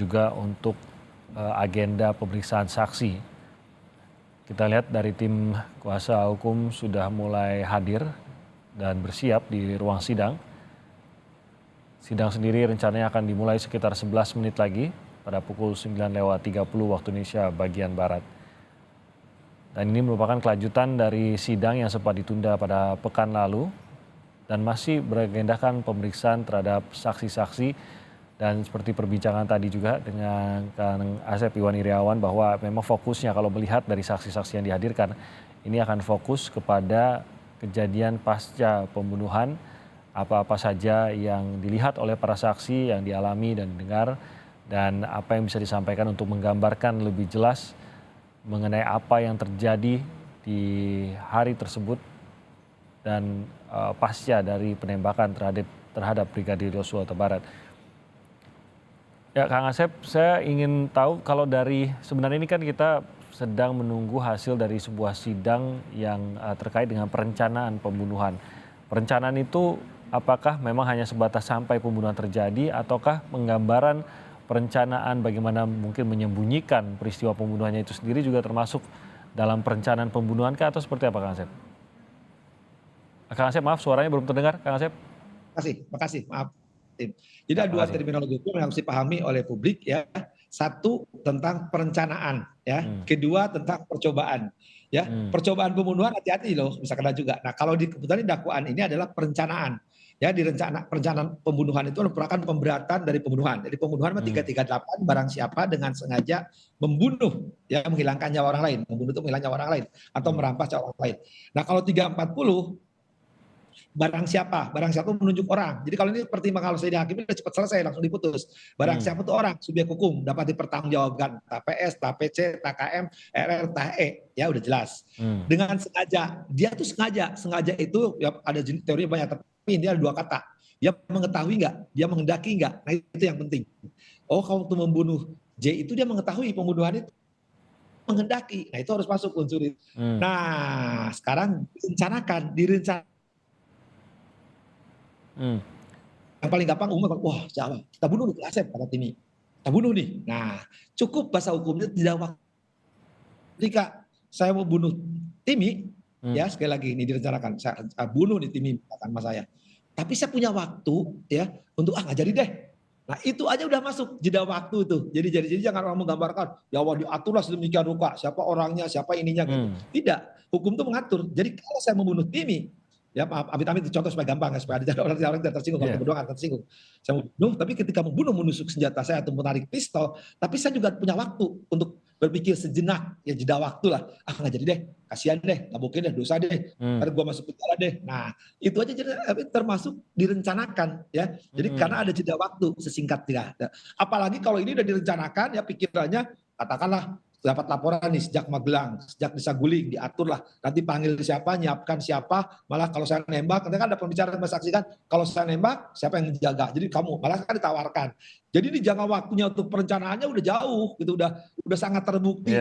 juga untuk agenda pemeriksaan saksi. Kita lihat dari tim kuasa hukum sudah mulai hadir dan bersiap di ruang sidang. Sidang sendiri rencananya akan dimulai sekitar 11 menit lagi pada pukul 9.30 waktu Indonesia bagian Barat. Dan ini merupakan kelanjutan dari sidang yang sempat ditunda pada pekan lalu dan masih beragendakan pemeriksaan terhadap saksi-saksi. Dan seperti perbincangan tadi juga dengan Kang Asep Iwan Iriawan bahwa memang fokusnya kalau melihat dari saksi-saksi yang dihadirkan ini akan fokus kepada kejadian pasca pembunuhan, apa-apa saja yang dilihat oleh para saksi yang dialami dan didengar dan apa yang bisa disampaikan untuk menggambarkan lebih jelas mengenai apa yang terjadi di hari tersebut dan pasca dari penembakan terhadap Brigadir Yosua Huta Barat. Ya Kang Asep, saya ingin tahu kalau dari sebenarnya ini kan kita sedang menunggu hasil dari sebuah sidang yang terkait dengan perencanaan pembunuhan. Perencanaan itu apakah memang hanya sebatas sampai pembunuhan terjadi ataukah penggambaran perencanaan bagaimana mungkin menyembunyikan peristiwa pembunuhannya itu sendiri juga termasuk dalam perencanaan pembunuhan kah atau seperti apa Kang Asep? Kang Asep maaf suaranya belum terdengar Kang Asep. Makasih, maaf. Jadi ada dua terminologi hukum yang harus dipahami oleh publik ya. Satu tentang perencanaan ya, kedua tentang percobaan. Ya, percobaan pembunuhan hati-hati loh bisa kena juga. Nah, kalau di kebetulan dakwaan ini adalah perencanaan. Ya, perencanaan pembunuhan itu merupakan pemberatan dari pembunuhan. Jadi pembunuhan 338 barang siapa dengan sengaja membunuh ya menghilangkan nyawa orang lain, membunuh itu menghilangkan nyawa orang lain atau merampas nyawa orang lain. Nah, kalau 340 barang siapa menunjuk orang. Jadi kalau ini pertimbangan kalau saya dihakimi sudah cepat selesai langsung diputus. Barang siapa itu orang subjek hukum dapat dipertanggungjawabkan TPS, TPC, TKM, RR, THE ya udah jelas. Dengan sengaja, dia tuh sengaja itu ya ada teori banyak tapi ini ada dua kata. Dia mengetahui nggak? Dia menghendaki nggak? Nah itu yang penting. Oh kalau untuk membunuh J itu dia mengetahui pembunuhan itu menghendaki. Nah itu harus masuk unsur itu. Nah sekarang direncanakan. Yang paling gampang umum, wah Jawa, kita bunuh nih Asep kata Timi, kita bunuh nih. Nah cukup bahasa hukumnya tidak waktu. Ketika saya mau bunuh Timi, ya sekali lagi ini direncanakan, saya bunuh nih Timi katakan mas saya. Tapi saya punya waktu ya untuk nggak jadi deh. Nah itu aja udah masuk jeda waktu itu. Jadi jangan orang menggambarkan ya wah diaturlah sedemikian rupa siapa orangnya siapa ininya gitu. Tidak, hukum itu mengatur. Jadi kalau saya membunuh Timi ya maaf amit-amit itu contoh supaya gampang ya supaya ada orang tidak tersinggung kalau pembunuhan akan tersinggung. Saya membunuh tapi ketika membunuh menusuk senjata saya atau menarik pistol tapi saya juga punya waktu untuk berpikir sejenak ya jeda waktu lah nggak jadi deh kasihan deh nggak mungkin deh dosa deh ntar gue masuk penjara deh. Nah itu aja termasuk direncanakan ya jadi karena ada jeda waktu sesingkat tidak apalagi kalau ini udah direncanakan ya pikirannya katakanlah dapat laporan nih sejak Magelang, sejak di Saguling, diaturlah nanti panggil siapa, nyiapkan siapa, malah kalau saya nembak, nanti kan ada pembicaraan sama saksi kan, kalau saya nembak siapa yang menjaga, jadi kamu, malah kan ditawarkan. Jadi di jangka waktunya untuk perencanaannya udah jauh, gitu udah sangat terbukti.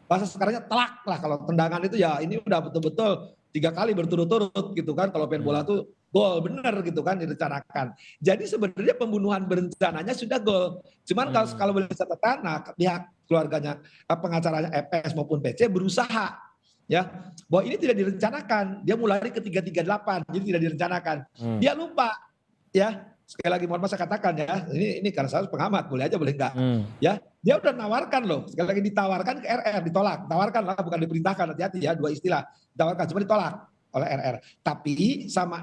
Bahasa sekarangnya telak lah kalau tendangan itu ya ini udah betul-betul 3 kali berturut-turut gitu kan, kalau main bola tuh gol bener gitu kan direncanakan. Jadi sebenarnya pembunuhan berencananya sudah gol. Cuman kalau boleh catatan, nah pihak keluarganya pengacaranya FS maupun PC berusaha ya bahwa ini tidak direncanakan. Dia mulai ke 338, jadi tidak direncanakan. Dia lupa ya. Sekali lagi mohon maaf saya katakan ya, ini karena saya pengamat, boleh aja boleh enggak. Ya, dia udah nawarkan loh, sekali lagi ditawarkan ke RR, ditolak. Tawarkan lah bukan diperintahkan, hati-hati ya, dua istilah. Ditawarkan cuma ditolak oleh RR. Tapi sama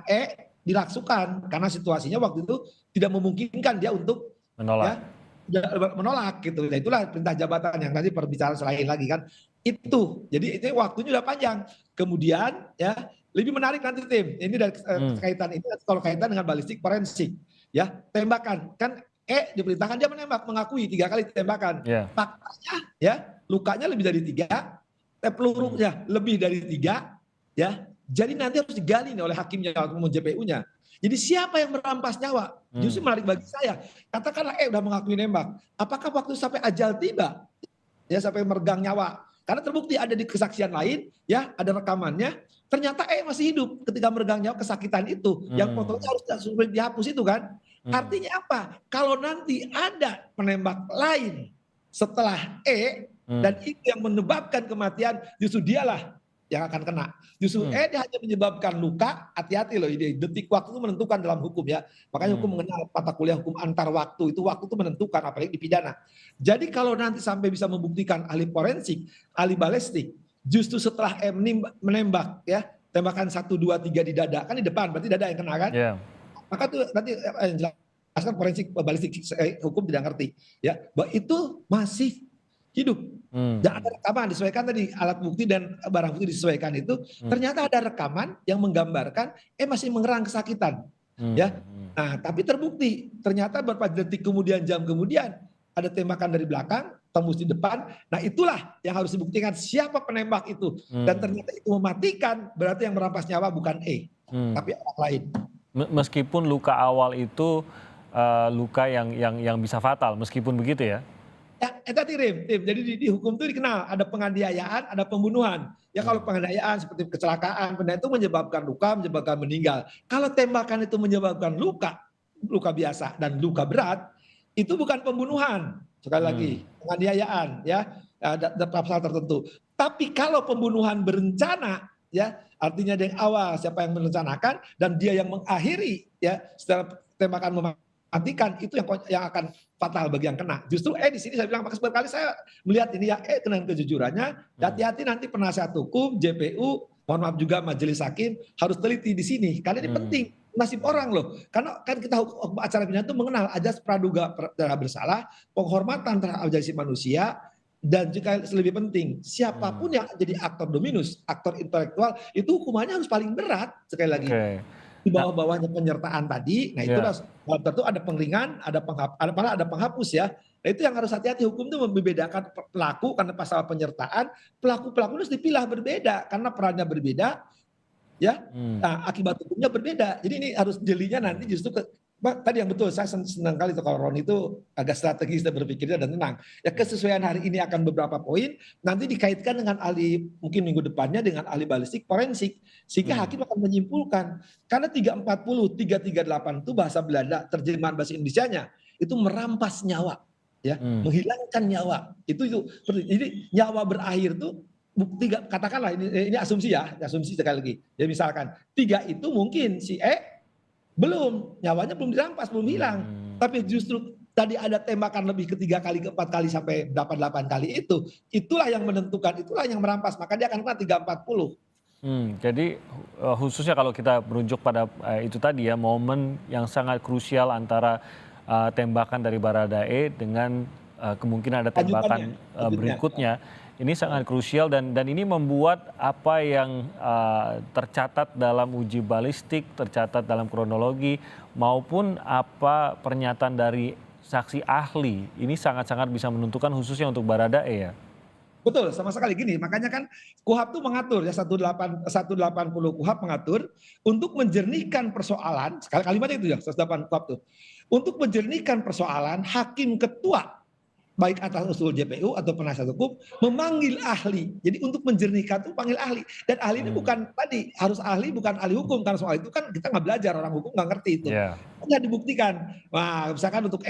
dilaksukan karena situasinya waktu itu tidak memungkinkan dia untuk menolak. Ya, menolak gitu. Nah, itulah perintah jabatan yang nanti perbicaraan selain lagi kan. Itu. Jadi itu waktunya udah panjang. Kemudian ya lebih menarik nanti tim. Ini dari kaitan ini kalau kaitan dengan balistik forensik. Ya, tembakan. Kan diperintahkan dia menembak, mengakui 3 kali tembakan. Faktanya ya, lukanya lebih dari 3, pelurunya lebih dari 3 ya. Jadi nanti harus digali nih oleh hakimnya atau JPU-nya. Jadi siapa yang merampas nyawa? Justru menarik bagi saya. Katakanlah udah mengakui nembak. Apakah waktu sampai ajal tiba? Ya sampai meregang nyawa. Karena terbukti ada di kesaksian lain, ya ada rekamannya. Ternyata masih hidup ketika meregang nyawa kesakitan itu. Yang fotonya harus dihapus itu kan. Artinya apa? Kalau nanti ada penembak lain setelah E dan itu yang menyebabkan kematian, justru dialah yang akan kena. Justru E dia hanya menyebabkan luka. Hati-hati loh, ini detik waktu itu menentukan dalam hukum ya. Makanya hukum mengenal mata kuliah hukum antar waktu, itu waktu itu menentukan, apalagi di pidana. Jadi kalau nanti sampai bisa membuktikan ahli forensik, ahli balistik, justru setelah E menembak ya, tembakan 1, 2, 3 di dada, kan di depan, berarti dada yang kena kan? Maka tuh nanti jelaskan forensik balistik hukum tidak ngerti ya, bahwa itu masih hidup. Dan ada rekaman disesuaikan tadi, alat bukti dan barang bukti disesuaikan itu, ternyata ada rekaman yang menggambarkan masih mengerang kesakitan ya. Nah tapi terbukti ternyata beberapa detik kemudian, jam kemudian ada tembakan dari belakang tembus di depan. Nah itulah yang harus dibuktikan siapa penembak itu, dan ternyata itu mematikan, berarti yang merampas nyawa bukan tapi orang lain. Meskipun luka awal itu luka yang bisa fatal, meskipun begitu ya? Ya, tadi Rim. Jadi di hukum itu dikenal ada penganiayaan, ada pembunuhan. Ya kalau penganiayaan seperti kecelakaan, benda itu menyebabkan luka, menyebabkan meninggal. Kalau tembakan itu menyebabkan luka, luka biasa dan luka berat, itu bukan pembunuhan. Sekali lagi, penganiayaan ya, ada pasal tertentu. Tapi kalau pembunuhan berencana, ya artinya dari awal siapa yang merencanakan dan dia yang mengakhiri, ya setelah tembakan mematikan, itu yang akan fatal bagi yang kena. Justru di sini saya bilang berkali saya melihat ini ya dengan kejujurannya. Hati-hati nanti penasihat hukum, JPU, mohon maaf juga majelis hakim harus teliti di sini karena ini penting nasib orang loh. Karena kan kita hukum acara pidana itu mengenal ajas praduga bersalah, penghormatan terhadap asasi manusia, dan juga lebih penting siapapun yang jadi aktor dominus, aktor intelektual, itu hukumannya harus paling berat. Sekali lagi di bawah-bawahnya penyertaan tadi, nah itu tentu ada pengeringan, ada penghapus ya. Nah itu yang harus hati-hati, hukum itu membedakan pelaku karena pasal penyertaan, pelaku harus dipilah berbeda karena perannya berbeda, ya. Nah, akibat hukumnya berbeda. Jadi ini harus jelinya nanti justru tadi yang betul, saya senang kali itu kalau Ron itu agak strategis dan berpikirnya dan tenang. Ya kesesuaian hari ini akan beberapa poin, nanti dikaitkan dengan ahli mungkin minggu depannya dengan ahli balistik forensik, sehingga hakim akan menyimpulkan. Karena 340, 338 itu bahasa Belanda, terjemahan bahasa Indonesianya itu merampas nyawa, ya, menghilangkan nyawa. Itu jadi nyawa berakhir tuh katakanlah ini asumsi ya, asumsi sekali lagi. Ya misalkan 3 itu mungkin si belum, nyawanya belum dirampas, belum hilang. Tapi justru tadi ada tembakan lebih ke 3 kali, ke 4 kali, sampai 8 kali itulah yang menentukan, itulah yang merampas. Maka dia akan kena 340. Jadi khususnya kalau kita merujuk pada itu tadi ya, momen yang sangat krusial antara tembakan dari Baradae dengan kemungkinan ada tembakan berikutnya. Ini sangat krusial dan ini membuat apa yang tercatat dalam uji balistik, tercatat dalam kronologi maupun apa pernyataan dari saksi ahli, ini sangat-sangat bisa menentukan khususnya untuk Baradae ya. Betul, sama sekali gini. Makanya kan KUHAP itu mengatur ya 180 KUHAP mengatur untuk menjernihkan persoalan, sekali kalimatnya itu ya 180 KUHAP tuh. Untuk menjernihkan persoalan, hakim ketua baik atas usul JPU atau penasihat hukum memanggil ahli. Jadi untuk menjernihkan itu panggil ahli. Dan ahli ini bukan tadi harus ahli, bukan ahli hukum, karena soal itu kan kita nggak belajar, orang hukum nggak ngerti itu. Nggak dibuktikan. Nah, misalkan untuk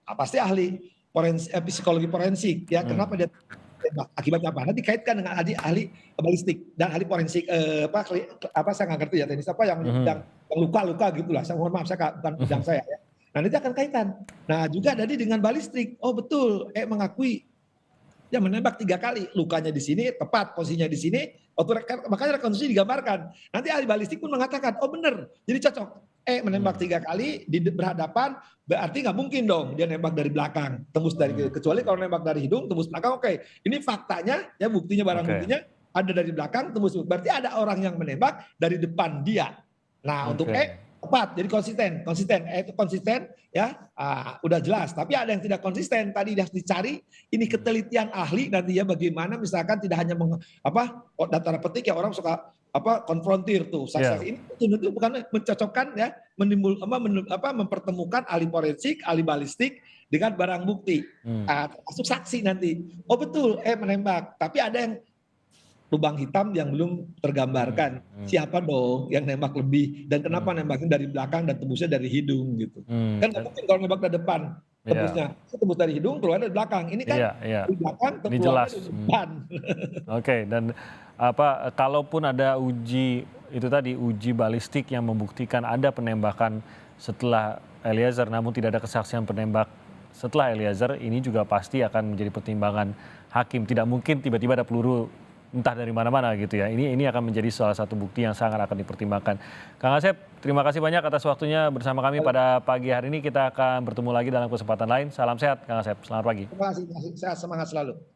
pasti ahli psikologi forensik ya. Kenapa dia akibatnya apa? Nanti dikaitkan dengan ahli balistik dan ahli forensik saya nggak ngerti ya teknis apa yang luka-luka gitulah. Saya mohon maaf, saya bukan bidang saya ya. Nah nanti akan kaitan. Nah juga tadi dengan balistik, oh betul, mengakui dia menembak 3 kali, lukanya di sini, tepat posisinya di sini, makanya rekonstruksi digambarkan. Nanti ahli balistik pun mengatakan, oh benar, jadi cocok. Menembak 3 kali di berhadapan, berarti nggak mungkin dong dia nembak dari belakang, tembus dari kecuali kalau nembak dari hidung, tembus belakang, oke. Ini faktanya, ya buktinya barang buktinya ada dari belakang, tembus. Berarti ada orang yang menembak dari depan dia. Nah untuk tepat, jadi konsisten, itu konsisten ya, udah jelas. Tapi ada yang tidak konsisten, tadi harus dicari ini ketelitian ahli nanti ya, bagaimana misalkan tidak hanya data petik ya, orang suka konfrontir tuh saksi ini itu bukan mencocokkan ya, mempertemukan ahli forensik, ahli balistik dengan barang bukti, termasuk saksi nanti. Oh betul, menembak, tapi ada yang lubang hitam yang belum tergambarkan. Siapa dong yang nembak lebih dan kenapa nembaknya dari belakang dan tembusnya dari hidung gitu. Kan nggak mungkin kalau nembak dari depan tembusnya tembus dari hidung keluarnya dari belakang. Ini kan dari belakang Ini keluarnya jelas. dari depan. Oke, dan kalaupun ada itu tadi uji balistik yang membuktikan ada penembakan setelah Eliezer, namun tidak ada kesaksian penembak setelah Eliezer, ini juga pasti akan menjadi pertimbangan hakim. Tidak mungkin tiba-tiba ada peluru entah dari mana-mana gitu ya. Ini akan menjadi salah satu bukti yang sangat akan dipertimbangkan. Kang Asep, terima kasih banyak atas waktunya bersama kami pada pagi hari ini. Kita akan bertemu lagi dalam kesempatan lain. Salam sehat Kang Asep, selamat pagi. Terima kasih, sehat, semangat selalu.